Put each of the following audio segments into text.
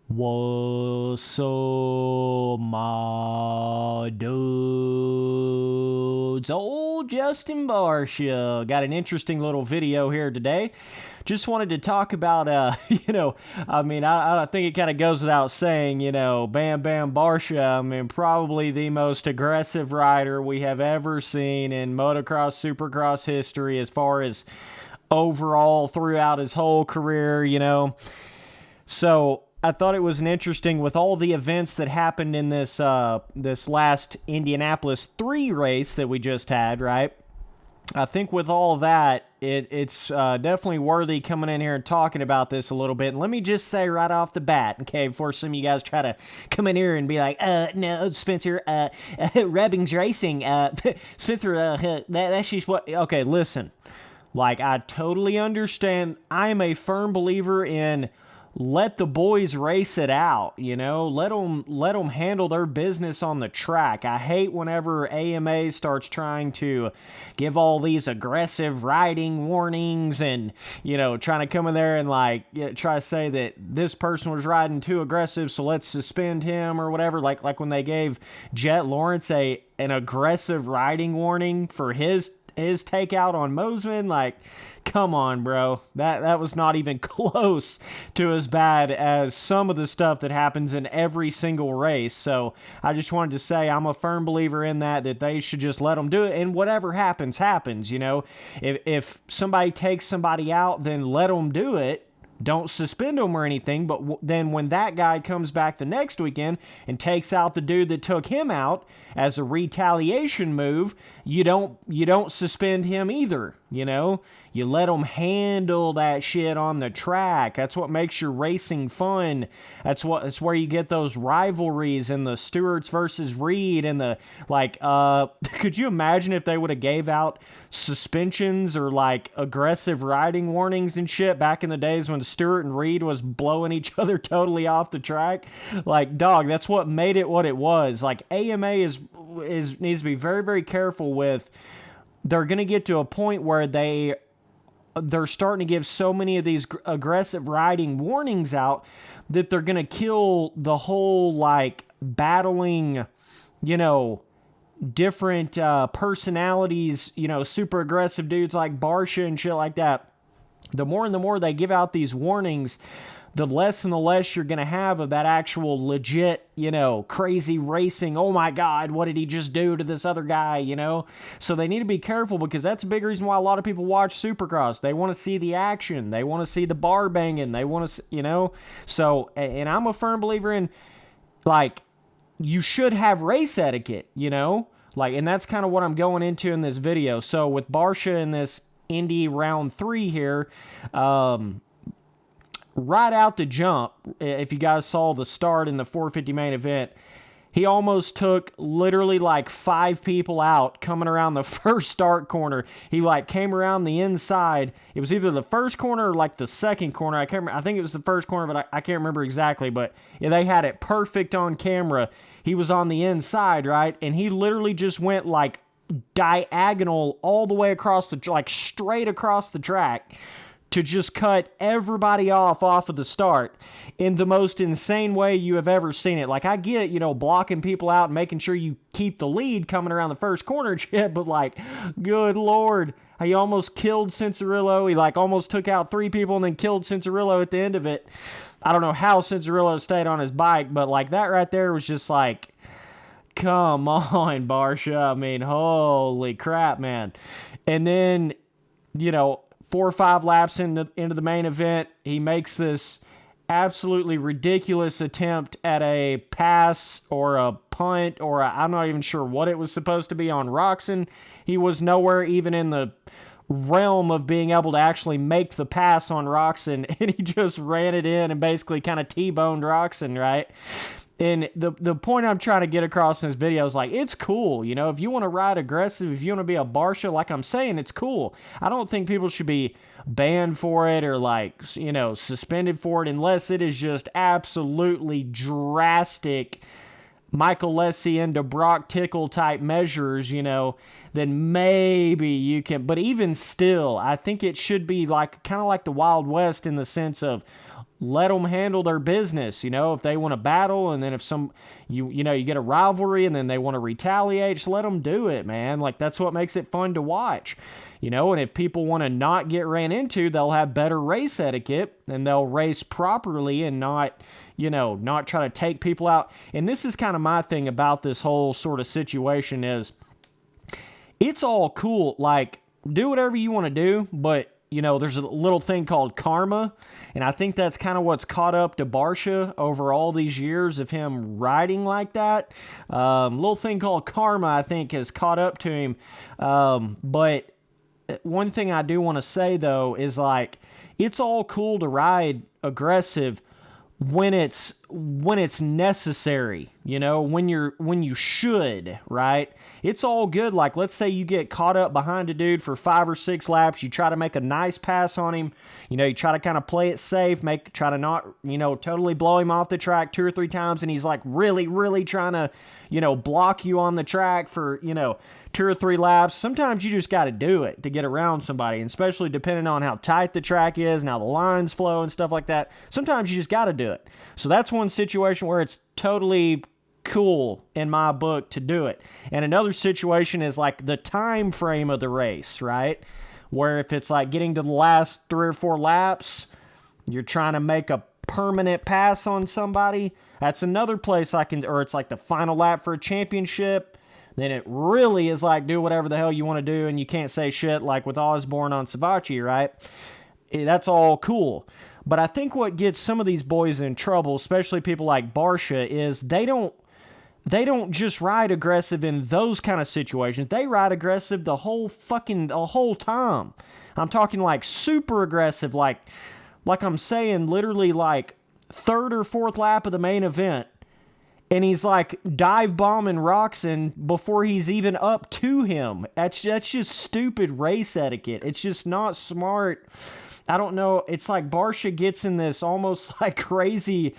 What's up, my dudes? Old Justin Barcia. Got an interesting little video here today. Just wanted to talk about, I think it kind of goes without saying, Bam Bam Barcia, probably the most aggressive rider we have ever seen in motocross, supercross history as far as overall throughout his whole career, So I thought it was an interesting with all the events that happened in this last Indianapolis 3 race that we just had, right? I think with all that, it's definitely worthy coming in here and talking about this a little bit. And let me just say right off the bat, okay, before some of you guys try to come in here and be like, no, Spencer, Rebbing's racing, Spencer, that's just what, okay, listen, like, I totally understand. I'm a firm believer in let the boys race it out, let them handle their business on the track. I hate whenever AMA starts trying to give all these aggressive riding warnings and, trying to come in there and try to say that this person was riding too aggressive, so let's suspend him or whatever. Like when they gave Jet Lawrence an aggressive riding warning for his takeout on Mosman, come on, bro. That was not even close to as bad as some of the stuff that happens in every single race. So I just wanted to say I'm a firm believer in that they should just let them do it, and whatever happens, happens, If somebody takes somebody out, then let them do it. Don't suspend them or anything, but then when that guy comes back the next weekend and takes out the dude that took him out as a retaliation move, you don't suspend him either, You let them handle that shit on the track. That's what makes your racing fun. That's where you get those rivalries and the Stewarts versus Reed and the could you imagine if they would have gave out suspensions or aggressive riding warnings and shit back in the days when Stewart and Reed was blowing each other totally off the track? Dog, that's what made it what it was. AMA needs to be very, very careful with. They're going to get to a point where they're starting to give so many of these aggressive riding warnings out that they're going to kill the whole battling, different personalities, super aggressive dudes like Barcia and shit like that. The more and the more they give out these warnings, the less and the less you're going to have of that actual legit, crazy racing. Oh my God, what did he just do to this other guy, So they need to be careful because that's a big reason why a lot of people watch Supercross. They want to see the action. They want to see the bar banging. They want to, So, and I'm a firm believer in, you should have race etiquette, and that's kind of what I'm going into in this video. So with Barcia in this Indy round 3 here, right out the jump, if you guys saw the start in the 450 main event, he almost took literally 5 people out coming around the first start corner. He came around the inside. It was either the first corner or the second corner. I can't remember. I think it was the first corner, but I can't remember exactly. But yeah, they had it perfect on camera. He was on the inside, right? And he literally just went diagonal all the way across straight across the track to just cut everybody off of the start in the most insane way you have ever seen it. I get, blocking people out and making sure you keep the lead coming around the first corner shit, but good Lord, he almost killed Cincerillo. He almost took out 3 people and then killed Cincerillo at the end of it. I don't know how Cincerillo stayed on his bike, but that right there was just come on, Barcia. Holy crap, man. And then, 4 or 5 laps into the main event, he makes this absolutely ridiculous attempt at a pass or a punt or I'm not even sure what it was supposed to be on Roczen. He was nowhere even in the realm of being able to actually make the pass on Roczen, and he just ran it in and basically kind of T-boned Roczen, right? And the point I'm trying to get across in this video is it's cool, if you want to ride aggressive, if you want to be a Barcia, I'm saying, it's cool. I don't think people should be banned for it or suspended for it unless it is just absolutely drastic Michael Lessie into Brock Tickle type measures, then maybe you can. But even still, I think it should be kind of like the Wild West in the sense of let them handle their business. If they want to battle, and then if you get a rivalry and then they want to retaliate, just let them do it, man. Like, that's what makes it fun to watch. And if people want to not get ran into, they'll have better race etiquette, and they'll race properly and not try to take people out. And this is kind of my thing about this whole sort of situation is, it's all cool. Like, do whatever you want to do, but there's a little thing called karma, and I think that's kind of what's caught up to Barcia over all these years of him riding like that. Little thing called karma, I think, has caught up to him. But one thing I do want to say, though, is like, it's all cool to ride aggressive when it's necessary, when you should, right? It's all good. Like, let's say you get caught up behind a dude for 5 or 6 laps, you try to make a nice pass on him, you try to kind of play it safe, try to not, totally blow him off the track 2 or 3 times, and he's like really, really trying to, block you on the track for, 2 or 3 laps. Sometimes you just got to do it to get around somebody, and especially depending on how tight the track is and how the lines flow and stuff like that. Sometimes you just got to do it. So that's one situation where it's totally cool in my book to do it. And another situation is like the time frame of the race, right? Where if it's like getting to the last 3 or 4 laps, you're trying to make a permanent pass on somebody, that's another place or it's like the final lap for a championship, then it really is like, do whatever the hell you want to do, and you can't say shit, like with Osborne on Savatgy, right? That's all cool. But I think what gets some of these boys in trouble, especially people like Barcia, is they don't just ride aggressive in those kind of situations. They ride aggressive the whole time. I'm talking like super aggressive, like I'm saying, literally like 3rd or 4th lap of the main event. And he's like dive bombing Roczen before he's even up to him. That's just stupid race etiquette. It's just not smart. I don't know. It's like Barcia gets in this almost like crazy,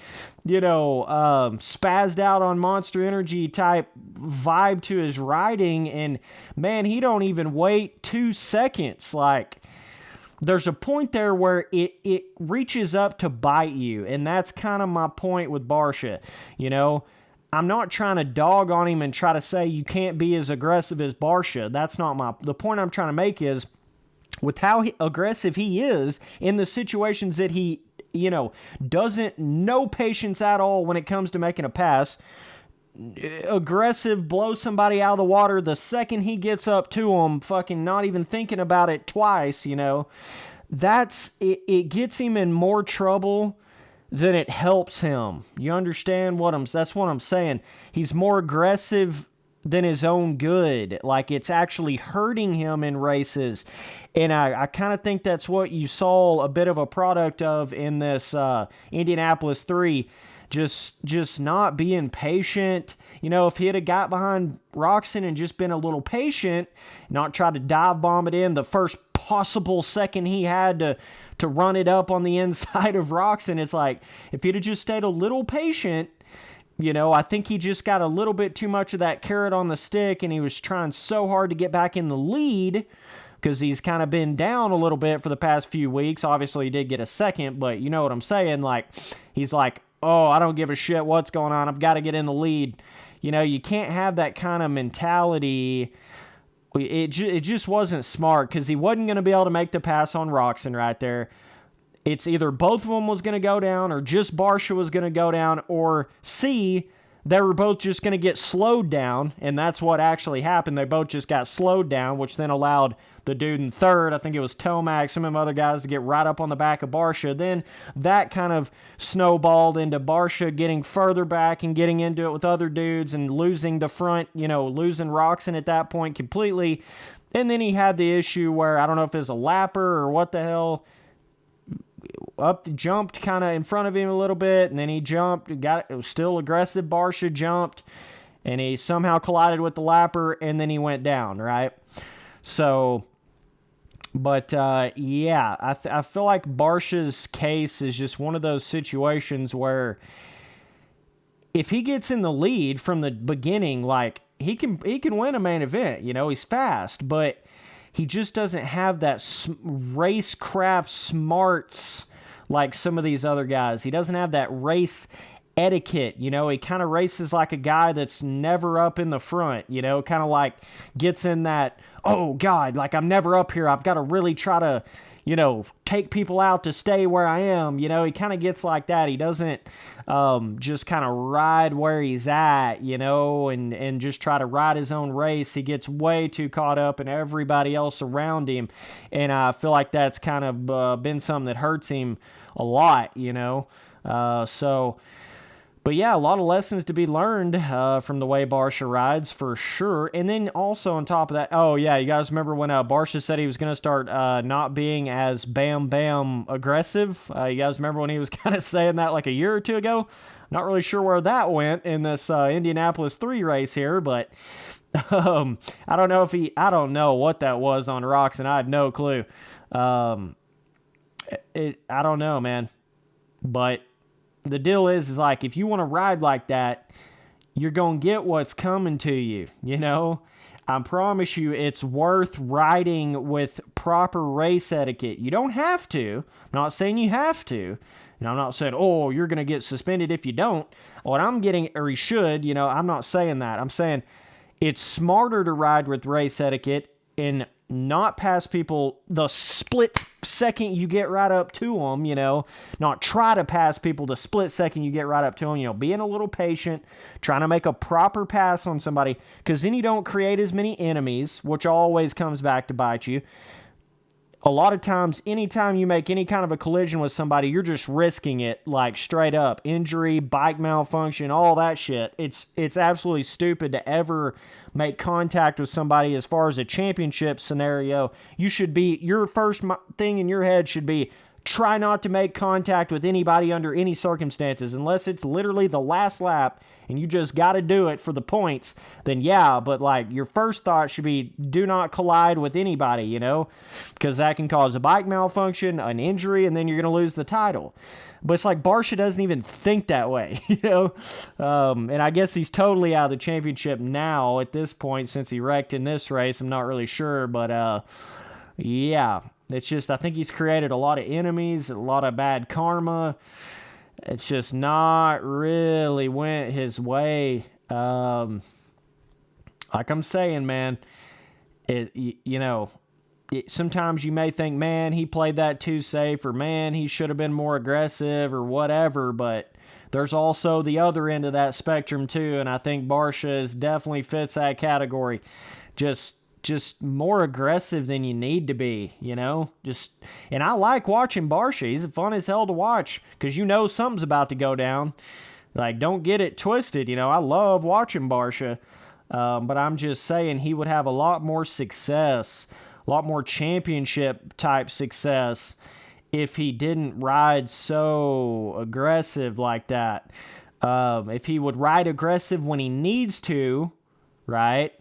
spazzed out on Monster Energy type vibe to his riding. And man, he don't even wait 2 seconds. Like, there's a point there where it reaches up to bite you. And that's kind of my point with Barcia. I'm not trying to dog on him and try to say you can't be as aggressive as Barcia. That's not the point I'm trying to make is, with how aggressive he is in the situations that he, doesn't, no patience at all when it comes to making a pass, aggressive, blow somebody out of the water the second he gets up to him, fucking not even thinking about it twice, it gets him in more trouble than it helps him. You understand that's what I'm saying. He's more aggressive than his own good. Like, it's actually hurting him in races. And I kind of think that's what you saw a bit of a product of in this Indianapolis 3. Just not being patient. If he had got behind Roczen and just been a little patient, not tried to dive bomb it in the first possible second he had to run it up on the inside of Roczen, it's like, if he'd have just stayed a little patient, I think he just got a little bit too much of that carrot on the stick, and he was trying so hard to get back in the lead because he's kind of been down a little bit for the past few weeks. Obviously, he did get a second, but you know what I'm saying? Like, he's like, oh, I don't give a shit what's going on. I've got to get in the lead. You can't have that kind of mentality. It just wasn't smart because he wasn't going to be able to make the pass on Roczen right there. It's either both of them was going to go down, or just Barcia was going to go down, or C, they were both just going to get slowed down, and that's what actually happened. They both just got slowed down, which then allowed the dude in 3rd, I think it was Tomac, some of them other guys, to get right up on the back of Barcia. Then that kind of snowballed into Barcia getting further back and getting into it with other dudes and losing the front, losing Roczen at that point completely. And then he had the issue where, I don't know if it was a lapper or what the hell, jumped kind of in front of him a little bit, and then he jumped, it was still aggressive. Barcia jumped, and he somehow collided with the lapper, and then he went down, right? So, but yeah, I feel like Barcia's case is just one of those situations where if he gets in the lead from the beginning, like, he can win a main event. He's fast, but he just doesn't have that racecraft smarts like some of these other guys. He doesn't have that race etiquette. You know, he kind of races like a guy that's never up in the front, you know, kind of like gets in that, oh God, like I'm never up here. I've got to really try to, you know, take people out to stay where I am. You know, he kind of gets like that. He doesn't just kind of ride where he's at, you know, and just try to ride his own race. He gets way too caught up in everybody else around him. And I feel like that's kind of been something that hurts him a lot, you know. But yeah, a lot of lessons to be learned from the way Barcia rides, for sure. And then also on top of that, oh yeah, you guys remember when Barcia said he was going to start not being as bam aggressive? You guys remember when he was kind of saying that like a year or two ago? Not really sure where that went in this Indianapolis 3 race here, but I don't know what that was on Roczen. I have no clue. I don't know, man. But the deal is like, if you want to ride like that, you're going to get what's coming to you, you know? I promise you, it's worth riding with proper race etiquette. You don't have to. I'm not saying you have to. And I'm not saying, oh, you're going to get suspended if you don't. What I'm getting, or you should, you know, I'm not saying that. I'm saying it's smarter to ride with race etiquette and not pass people the split second you get right up to them, you know, not try to pass people the split second you get right up to them, you know, being a little patient, trying to make a proper pass on somebody, because then you don't create as many enemies, which always comes back to bite you. A lot of times, anytime you make any kind of a collision with somebody, you're just risking it, like straight up. Injury, bike malfunction, all that shit. It's absolutely stupid to ever make contact with somebody as far as a championship scenario. Your first thing in your head should be, try not to make contact with anybody under any circumstances, unless it's literally the last lap and you just got to do it for the points. Then yeah, but like your first thought should be, do not collide with anybody, you know, because that can cause a bike malfunction, an injury, and then you're going to lose the title. But it's like Barcia doesn't even think that way, you know. And I guess he's totally out of the championship now at this point since he wrecked in this race. I'm not really sure, but yeah. It's just, I think he's created a lot of enemies, a lot of bad karma. It's just not really went his way. Like I'm saying, man, sometimes you may think, man, he played that too safe, or man, he should have been more aggressive, or whatever, but there's also the other end of that spectrum too, and I think Barcia definitely fits that category. Just more aggressive than you need to be, you know? And I like watching Barcia. He's fun as hell to watch, because you know something's about to go down. Like, don't get it twisted, you know? I love watching Barcia, but I'm just saying he would have a lot more success, a lot more championship-type success if he didn't ride so aggressive like that. If he would ride aggressive when he needs to, right?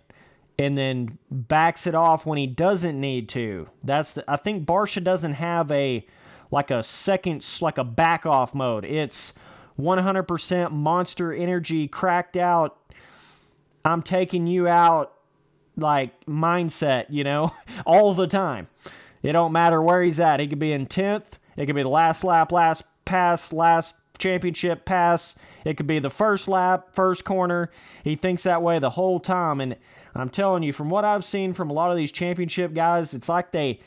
And then backs it off when he doesn't need to. I think Barcia doesn't have a back off mode. It's 100% monster energy, cracked out, I'm taking you out, like, mindset, you know, all the time. It don't matter where he's at. He could be in 10th. It could be the last lap, last pass, last championship pass. It could be the first lap, first corner. He thinks that way the whole time. And I'm telling you, from what I've seen from a lot of these championship guys, it's like they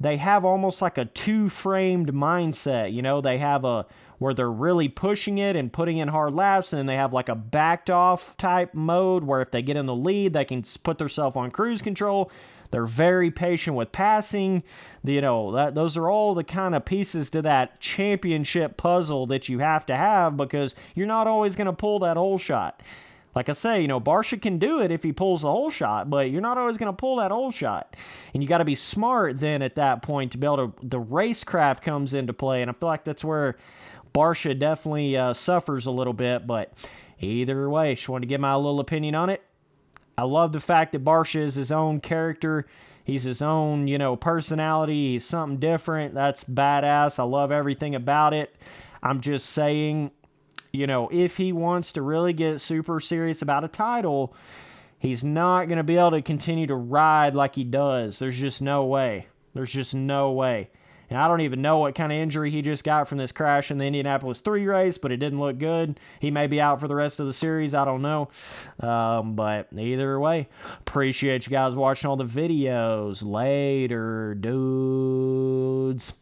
have almost like a two-framed mindset. You know, they have where they're really pushing it and putting in hard laps, and then they have like a backed off type mode where if they get in the lead, they can put themselves on cruise control. They're very patient with passing. You know, those are all the kind of pieces to that championship puzzle that you have to have, because you're not always going to pull that whole shot. Like I say, you know, Barcia can do it if he pulls the whole shot, but you're not always going to pull that whole shot. And you got to be smart then at that point to be able to, the racecraft comes into play. And I feel like that's where Barcia definitely suffers a little bit. But either way, just wanted to give my little opinion on it. I love the fact that Barcia is his own character. He's his own, you know, personality. He's something different. That's badass. I love everything about it. I'm just saying, you know, if he wants to really get super serious about a title, he's not going to be able to continue to ride like he does. There's just no way. There's just no way. And I don't even know what kind of injury he just got from this crash in the Indianapolis 3 race, but it didn't look good. He may be out for the rest of the series. I don't know. But either way, appreciate you guys watching all the videos. Later, dudes.